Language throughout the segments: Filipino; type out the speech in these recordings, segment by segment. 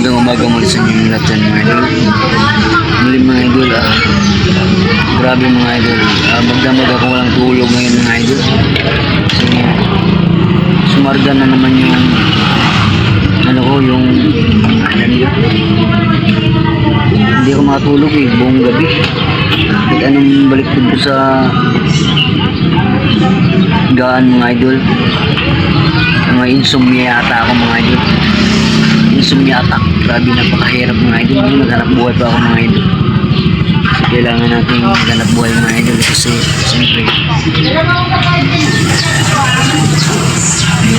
Magandang umaga muli sa inyo lahat yan mga idol. Muli mga idol, grabe mga idol. Magdamag ako walang tulog ngayon mga idol. Kasi sumarga na naman yung yung hindi ako makatulog buong gabi. Kahit anong baliktad ko sa gaan mga idol. Mga insomnia yata ako mga idol. Insomnia attack. Grabe, napakahirap mga idol. Maghanap buhay pa ako mga idol. Kasi kailangan natin maghanap buhay mga idol. Kasi siyempre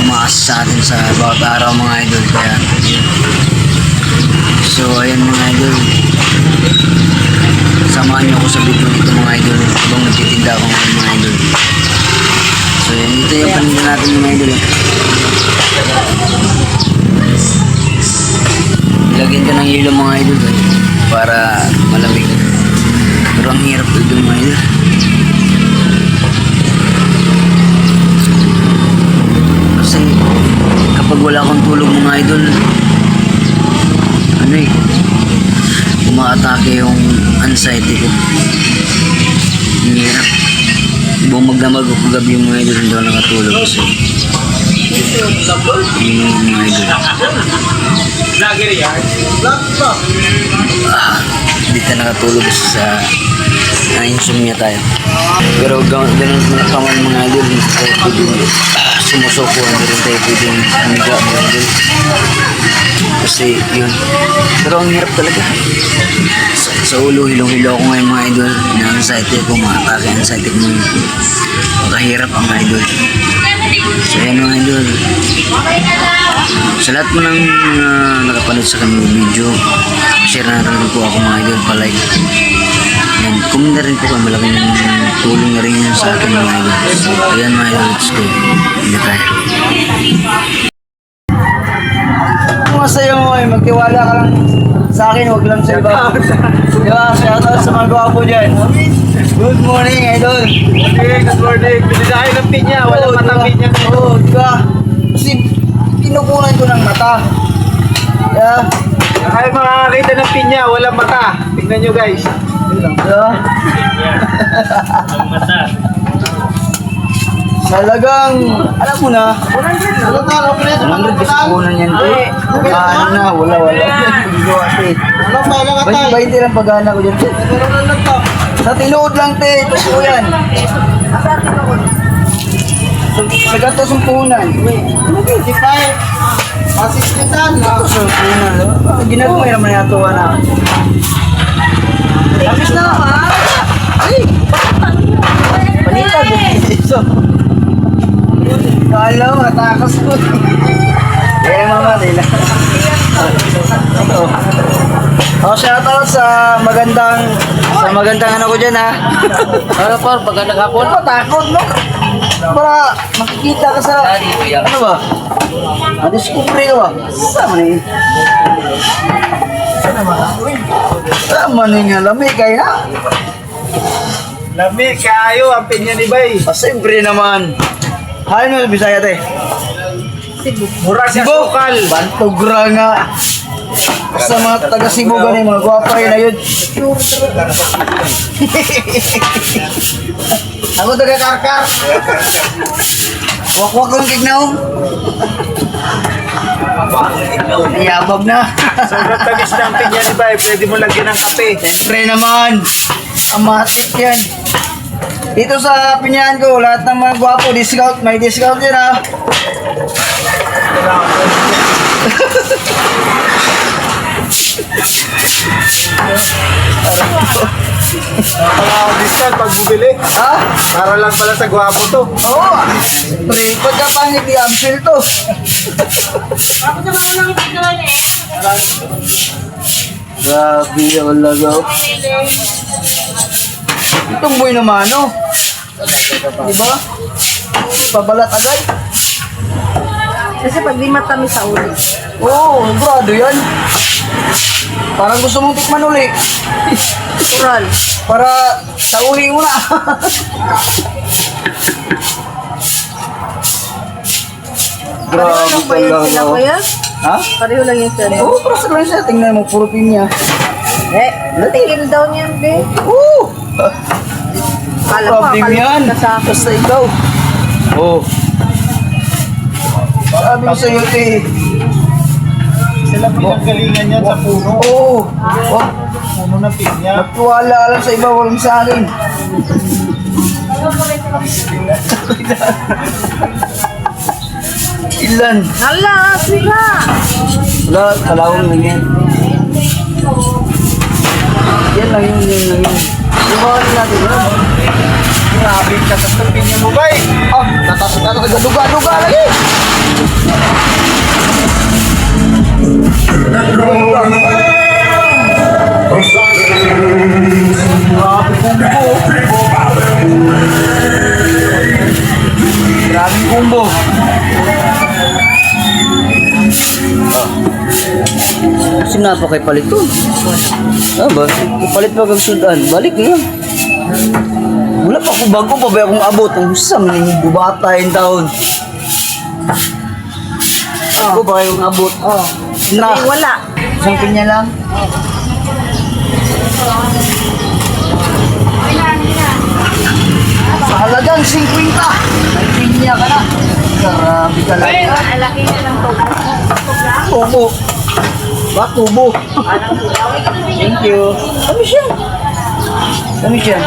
umaasa sa atin sa bawat araw mga idol. Kaya so ayan mga idol, samahan niyo ako sa video nito mga idol habang nagtitinda ako ngayon mga idol. So yan, dito yung paninda natin mga idol. Lagyan ka ng hilo mga idol para malamig. Pero ang hirap ito mga idol. Kasi kapag wala akong tulog mga idol, umaatake yung anxiety ko. Ang hirap. Buong magdamag ako gabi yung mga idol, hindi ako nakatulog kasi yung mga idol. Hindi tayo nakatulog sa insomnia tayo. Pero ganun pa man mga idol, hindi tayo pwedeng sumusoko, hindi rin tayo pwedeng humiga mga idol. Kasi yun. Pero ang hirap talaga. Sa ulo, hilong-hilo ako ngayon mga idol. Na-anxiety ako, mga anxiety ko ngayon. Magkahirap ang mga idol. So yan mga idol. Sa lahat mo ng nakapanood sa kanyang video, share na rin po ako mga idol, pa-like. And comment na rin po kayo, malaking tulong na rin yun sa akin mga idol. So ayan mga idol, let's go. Hindi tayo. Masaya mo magtiwala ka lang sa akin, huwag lang sa iba. Diba, shoutout sa mga gwapo dyan. Good morning, idol. Okay, good morning. Pinisahin ng pinya, walang matang pinya. Oo, diba? Kasi pinukunan ko ng mata. Yeah. Ay, makakakita ng pinya, walang mata. Tingnan nyo guys. Diba? Talagang, alam mo na, 100 kunan yan to. Ano na, wala. Baiti lang pag-ana ko dyan. Sa tinuod lang, te. Ito po yan. Sa gato sumpunan. 25. Asisitan. Gato sumpunan. Ginagawa naman natuwa na. Tapos na, ha? Ay! Panita, so. Kala mo, natakas ko. Eh, mama, nila. Shoutout sa magandang ano ko dyan, ha? Ano po, magandang hapon? Ano, takot, no? Para makikita ka sa, ano ba? Madiscovery ka ba? Sama na yun. Sama na yung lamig, kaya? Lamig, kayo, ang pinya ni Bay. Siyempre naman. Hay mo, Bisaya te. Mura sa sukal. Bantugra nga. Sa mga taga Cebu ganin, mga guwapay na yun. Ako taga Karkar. Wakwak lang kignaw. Yabag na. Sobrang tamis na ang pinya ni Bay. Pwede mo lagyan ng kape. Siyempre naman. Amatik yan. Dito sa pinyahan ko, lahat ng mga gwapo, discount, may discount yan ha. Discount pag bumili. Ha? Para lang pala sa gwapo to. Oo. Pre, pagkapangit ni Amsel to. Grabe, wala daw. Itong boy naman, no? Diba? Pabalat agad. Kasi pag di matamis sa ulo. Oo, grado yan. Parang gusto mong tikman uli. Natural. Para tauhin mo na. Ano Grabe ba yan sila talaga. kuya? Ha? Pareho lang yung sir. Oo, pero sa lang siya. Tingnan mo, puro pinya. Tingin daw niyan, be. Oo! Kala ko, Problem yan. ka sa akin. Basta ikaw. Oo. Sabi ko sa'yo, te. Sila pinanggalingan yan sa puno. Oo. Oh, Puno ng pinya. magtuwala ka lang sa iba, walang sa akin. Ilan? Hala, sila. Wala, kalawang lang yan. Yan lang yun, yan lang yun. Subukan natin yun. Grabe ka sa pinya mo, bay. Ah, duga-duga lagi. Grabe kumbo. Sinapa kay palit to. Ah ba? Palit pa kag sudan. Balik na. Wala pa ako bago pa ba akong abot ang usam ni bubata yung taon. Ako ba yung abot? Oh. Na. Ay, wala. Isang pinya lang. Sa halagang 50. May pinya ka na. Grabe ka lang. Alaki na lang to. Tubo. Ba, tubo. Thank you. Kami siya. Kami siya.